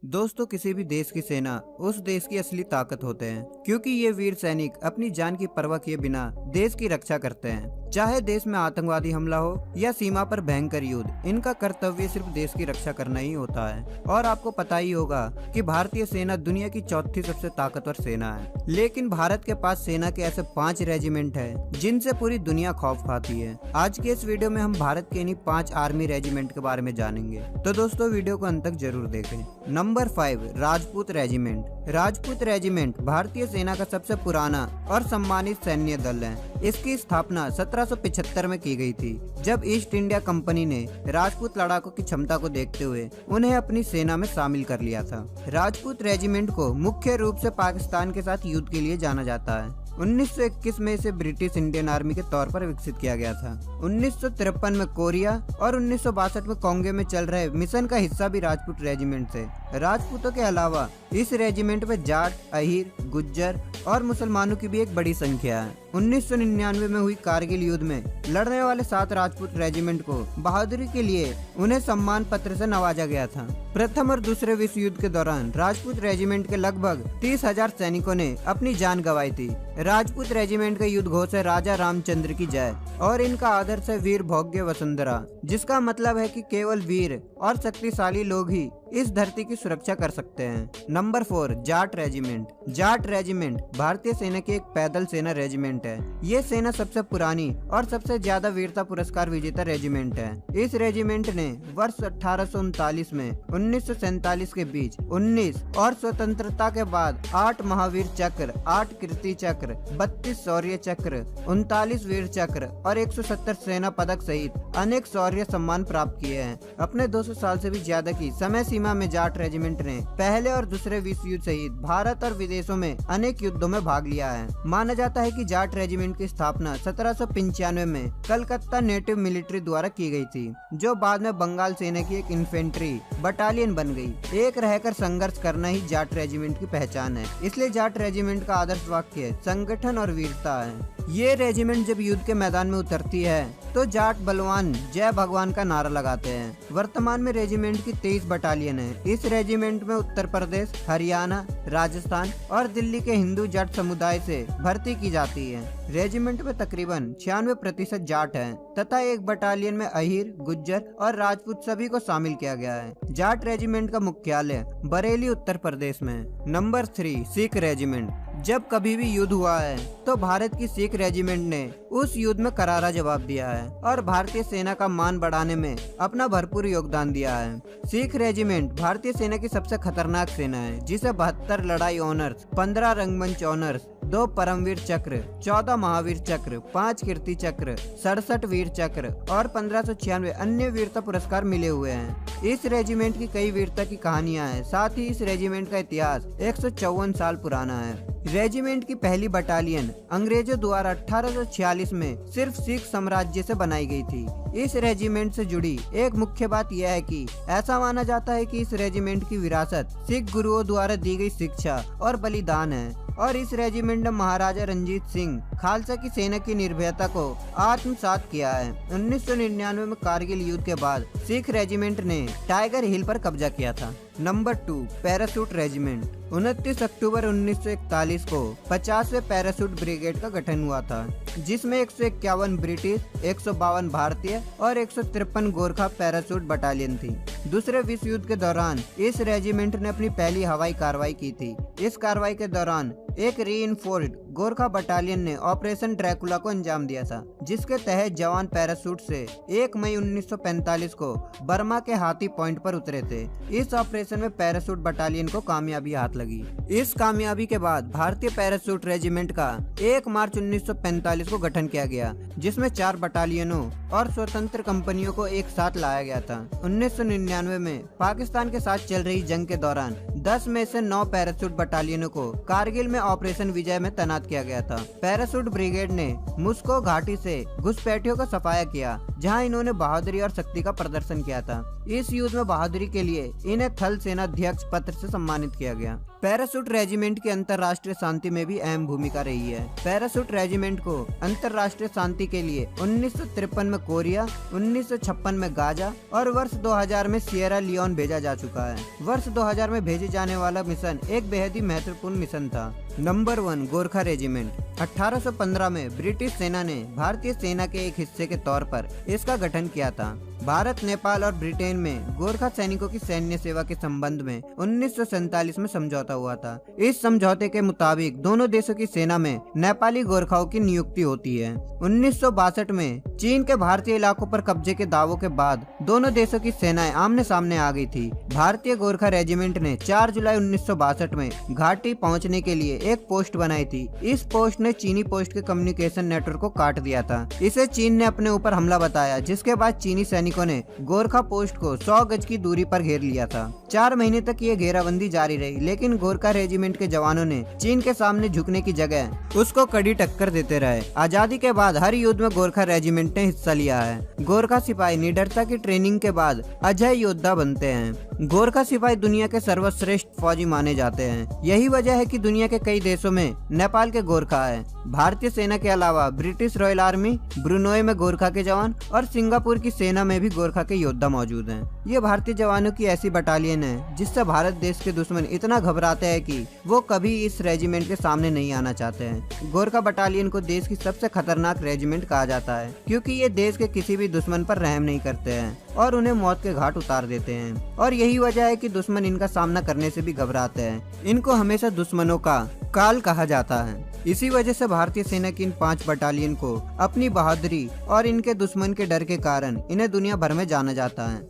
दोस्तों, किसी भी देश की सेना उस देश की असली ताकत होते हैं, क्योंकि ये वीर सैनिक अपनी जान की परवाह किए बिना देश की रक्षा करते हैं। चाहे देश में आतंकवादी हमला हो या सीमा पर भयंकर युद्ध, इनका कर्तव्य सिर्फ देश की रक्षा करना ही होता है। और आपको पता ही होगा कि भारतीय सेना दुनिया की चौथी सबसे ताकतवर सेना है। लेकिन भारत के पास सेना के ऐसे 5 रेजिमेंट है जिनसे पूरी दुनिया खौफ खाती है। आज के इस वीडियो में हम भारत के इन्हीं 5 आर्मी रेजिमेंट के बारे में जानेंगे, तो दोस्तों वीडियो को अंत तक जरूर देखें। Number 5, Rajput regiment. Rajput regiment भारतीय सेना का सबसे पुराना और सम्मानित सैन्य दल है। इसकी स्थापना 1775 में की गई थी, जब ईस्ट इंडिया कंपनी ने राजपूत लड़ाकों की क्षमता को देखते हुए उन्हें अपनी सेना में शामिल कर लिया था। राजपूत रेजिमेंट को मुख्य रूप से पाकिस्तान के साथ युद्ध के लिए जाना जाता है। 1921 में इसे ब्रिटिश इंडियन आर्मी के तौर पर विकसित किया गया था। 1953 में कोरिया और 1962 में कांगो में चल रहे मिशन का हिस्सा भी राजपूत रेजिमेंट थे। राजपूतों के अलावा इस रेजिमेंट में जाट, अहीर, गुज्जर और मुसलमानों की भी एक बड़ी संख्या है। 1999 में हुई कारगिल युद्ध में लड़ने वाले 7 राजपूत रेजिमेंट को बहादुरी के लिए उन्हें सम्मान पत्र से नवाजा गया था। प्रथम और दूसरे विश्व युद्ध के दौरान राजपूत रेजिमेंट के लगभग 30,000 सैनिकों ने अपनी जान गंवाई थी। राजपूत रेजिमेंट का युद्ध घोष है राजा रामचंद्र की जय, और इनका आदर्श है वीर भोग्य वसुंधरा, जिसका मतलब है कि केवल वीर और शक्तिशाली लोग ही इस धरती की सुरक्षा कर सकते हैं। Number 4, Jat regiment. Jat regiment भारतीय सेना की एक पैदल सेना रेजिमेंट है। ये सेना सबसे पुरानी और सबसे ज्यादा वीरता पुरस्कार विजेता रेजिमेंट है। इस रेजिमेंट ने वर्ष 1839 में 1947 के बीच 19 और स्वतंत्रता के बाद 8 महावीर चक्र, 8 कीर्ति चक्र, 32 शौर्य चक्र, 39 वीर चक्र और 170 सेना पदक सहित अनेक शौर्य सम्मान प्राप्त किए हैं। अपने 200 साल से भी ज्यादा की समय सीमा में जाट रेजिमेंट ने पहले और दूसरे विश्व युद्ध सहित भारत और विदेशों में अनेक युद्धों में भाग लिया है। माना जाता है कि जाट रेजिमेंट की स्थापना 1795 में कलकत्ता नेटिव मिलिट्री द्वारा की गई थी, जो बाद में बंगाल सेना की एक इन्फेंट्री बटालियन बन गई। एक रहकर संघर्ष करना ही जाट रेजिमेंट की पहचान है, इसलिए जाट रेजिमेंट का आदर्श वाक्य संगठन और वीरता है। ये रेजिमेंट जब युद्ध के मैदान में उतरती है तो जाट बलवान जय भगवान का नारा लगाते हैं। वर्तमान में रेजिमेंट की 23 बटालियन है। इस रेजिमेंट में उत्तर प्रदेश, हरियाणा, राजस्थान और दिल्ली के हिंदू जाट समुदाय से भर्ती की जाती है। रेजिमेंट में तकरीबन 96% जाट हैं तथा एक बटालियन में अहीर, गुज्जर और राजपूत सभी को शामिल किया गया है। जाट रेजिमेंट का मुख्यालय बरेली, उत्तर प्रदेश में है। Number 3, Sikh regiment. जब कभी भी युद्ध हुआ है तो भारत की सिख रेजिमेंट ने उस युद्ध में करारा जवाब दिया है और भारतीय सेना का मान बढ़ाने में अपना भरपूर योगदान दिया है। सिख रेजिमेंट भारतीय सेना की सबसे खतरनाक सेना है, जिसे 72 लड़ाई ऑनर्स, 15 रंगमंच ऑनर्स, 2 परमवीर चक्र, 14 महावीर चक्र, 5 कीर्ति चक्र, 67 वीर चक्र और 1596 अन्य वीरता पुरस्कार मिले हुए हैं। इस रेजिमेंट की कई वीरता की कहानियां हैं। साथ ही इस रेजिमेंट का इतिहास 154 साल पुराना है। रेजिमेंट की पहली बटालियन अंग्रेजों द्वारा 1846 में सिर्फ सिख साम्राज्य से बनाई गई थी। इस रेजिमेंट से जुड़ी एक मुख्य बात यह है कि ऐसा माना जाता है कि इस रेजिमेंट की विरासत सिख गुरुओं द्वारा दी गई शिक्षा और बलिदान है, और इस रेजिमेंट ने महाराजा रंजीत सिंह खालसा की सेना की निर्भयता को आत्मसात किया है। 1999 में कारगिल युद्ध के बाद सिख रेजिमेंट ने टाइगर हिल पर कब्जा किया था। Number 2, parachute regiment. 29 अक्टूबर 1941 को 50वें पैराशूट ब्रिगेड का गठन हुआ था, जिसमें 151 ब्रिटिश, 152 भारतीय और 153 गोरखा पैराशूट बटालियन थी। दूसरे विश्व युद्ध के दौरान इस रेजिमेंट ने अपनी पहली हवाई कार्रवाई की थी। इस कार्रवाई के दौरान एक रीइंफोर्स्ड गोरखा बटालियन ने ऑपरेशन ड्रैकुला को अंजाम दिया था, जिसके तहत जवान पैराशूट से 1 मई 1945 को बर्मा के हाथी पॉइंट पर उतरे थे। इस ऑपरेशन में पैराशूट बटालियन को कामयाबी हाथ लगी। इस कामयाबी के बाद भारतीय पैराशूट रेजिमेंट का 1 मार्च 1945 को गठन किया गया, जिसमें 4 बटालियनों और स्वतंत्र कंपनियों को एक साथ लाया गया था। 1999 में पाकिस्तान के साथ चल रही जंग के दौरान 10 में से 9 पैराशूट बटालियनों को कारगिल में ऑपरेशन विजय में तैनात किया गया था। पैराशूट ब्रिगेड ने मुस्को घाटी से घुसपैठियों का सफाया किया, जहां इन्होंने बहादुरी और शक्ति का प्रदर्शन किया था। इस युद्ध में बहादुरी के लिए इन्हें थल सेनाध्यक्ष पत्र से सम्मानित किया गया। पैराशूट रेजिमेंट की अंतर्राष्ट्रीय शांति में भी अहम भूमिका रही है। पैराशूट रेजिमेंट को अंतर्राष्ट्रीय शांति के लिए 1953 में कोरिया, 1956 में गाजा और वर्ष 2000 में सिएरा लियोन भेजा जा चुका है। वर्ष 2000 में भेजे जाने वाला मिशन एक बेहद ही महत्वपूर्ण मिशन था। Number 1, Gorkha regiment. 1815 में ब्रिटिश सेना ने भारतीय सेना के एक हिस्से के तौर पर इसका गठन किया था। भारत, नेपाल और ब्रिटेन में गोरखा सैनिकों की सैन्य सेवा के संबंध में 1947 में समझौता हुआ था। इस समझौते के मुताबिक दोनों देशों की सेना में नेपाली गोरखाओं की नियुक्ति होती है। 1962 में चीन के भारतीय इलाकों पर कब्जे के दावों के बाद दोनों देशों की सेनाएं आमने सामने आ गई थी। भारतीय गोरखा रेजिमेंट ने 4 जुलाई 1962 में घाटी पहुंचने के लिए एक पोस्ट बनाई थी। इस पोस्ट ने चीनी पोस्ट के कम्युनिकेशन नेटवर्क को काट दिया था। इसे चीन ने अपने ऊपर हमला बताया, जिसके बाद चीनी सैनिकों ने गोरखा पोस्ट को 100 गज की दूरी पर घेर लिया था। 4 महीने तक ये घेराबंदी जारी रही, लेकिन गोरखा रेजिमेंट के जवानों ने चीन के सामने झुकने की जगह उसको कड़ी टक्कर देते रहे। आजादी के बाद हर युद्ध में गोरखा रेजिमेंट ने हिस्सा लिया है। गोरखा सिपाही निडरता की ट्रेनिंग के बाद अजय योद्धा बनते हैं। गोरखा सिपाही दुनिया के सर्वश्रेष्ठ फौजी माने जाते हैं। यही वजह है कि दुनिया के कई देशों में नेपाल के गोरखा है। भारतीय सेना के अलावा ब्रिटिश रॉयल आर्मी, ब्रुनोई में गोरखा के जवान और सिंगापुर की सेना में भी गोरखा के योद्धा मौजूद हैं। ये भारतीय जवानों की ऐसी बटालियन है जिससे भारत देश के दुश्मन इतना घबराते हैं कि वो कभी इस रेजिमेंट के सामने नहीं आना चाहते हैं। गोरखा बटालियन को देश की सबसे खतरनाक रेजिमेंट कहा जाता है, क्योंकि ये देश के किसी भी दुश्मन पर रहम नहीं करते हैं और उन्हें मौत के घाट उतार देते हैं। और यही वजह है कि दुश्मन इनका सामना करने से भी घबराते हैं। इनको हमेशा दुश्मनों का काल कहा जाता है। इसी वजह से भारतीय सेना की इन 5 बटालियन को अपनी बहादुरी और इनके दुश्मन के डर के कारण इन्हें दुनिया भर में जाना जाता है।